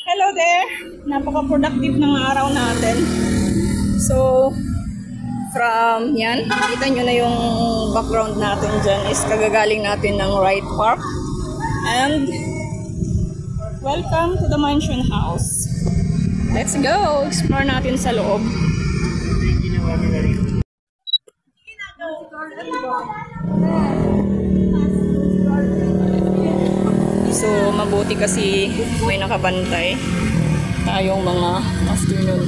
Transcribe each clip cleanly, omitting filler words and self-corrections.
Hello there! Napaka-productive ng araw natin. So, from yan, kita nyo na yung background natin dyan is kagagaling natin ng Wright Park. And, welcome to the mansion house. Let's go! Explore natin sa loob. So, mabuti kasi may nakabantay tayong mga afternoon.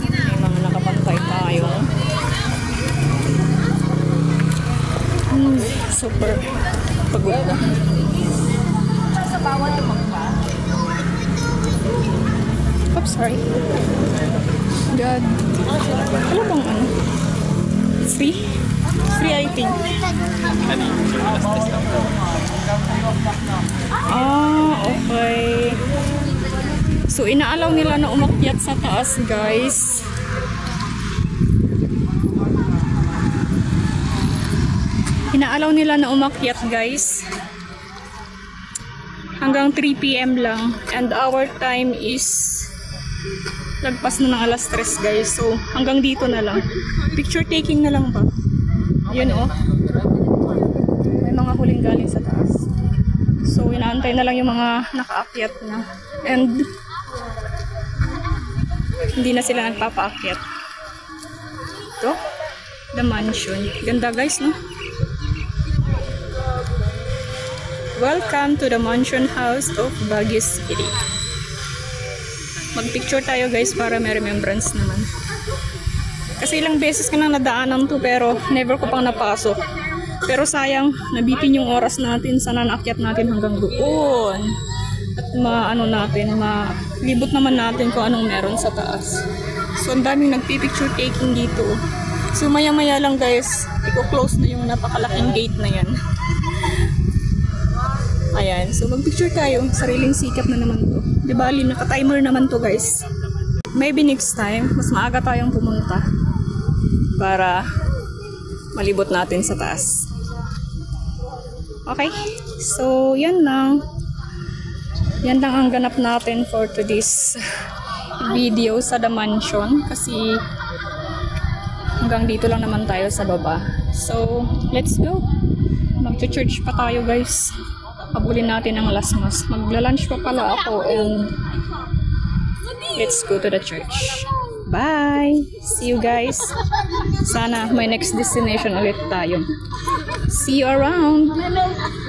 May mga nakabantay tayo. Super pagod na. Sa bawat tumagpa. Oops, sorry. God. Ano bang ano? Free? Free, I think. Okay. So, inaalaw nila na umakyat sa taas, guys. Inaalaw nila na umakyat, guys. Hanggang 3 PM lang. And our time is lagpas na ng alas 3, guys. So, hanggang dito na lang. Picture taking na lang ba? Yun, oh. May mga huling galing sa taas. So, inaantay na lang yung mga nakaakyat na. And, hindi na sila nagpapaakyat. Ito, the mansion. Ganda, guys, no? Welcome to the mansion house of Baguio City. Magpicture tayo, guys, para may remembrance naman. Kasi ilang beses ka nang nadaanan to pero never ko pang napasok. Pero sayang, nabitin yung oras natin. Sana naakyat natin hanggang doon. At maano natin, malibot naman natin kung anong meron sa taas. So, ang daming nagpipicture taking dito. So, maya-maya lang, guys, i-close na yung napakalaking gate na yan. Ayan, so magpicture tayo. Sariling sikap na naman to. Di bali, naka-timer naman to, guys. Maybe next time, mas maaga tayong pumunta para malibot natin sa taas. Okay, so yan lang. Yan lang ang ganap natin for today's video sa The Mansion. Kasi hanggang dito lang naman tayo sa baba. So, let's go. Mag-church pa tayo, guys. Habulin natin ang lasmas. Magla-lunch pa pala ako and let's go to the church. Bye! See you guys. Sana may next destination ulit tayo. See you around!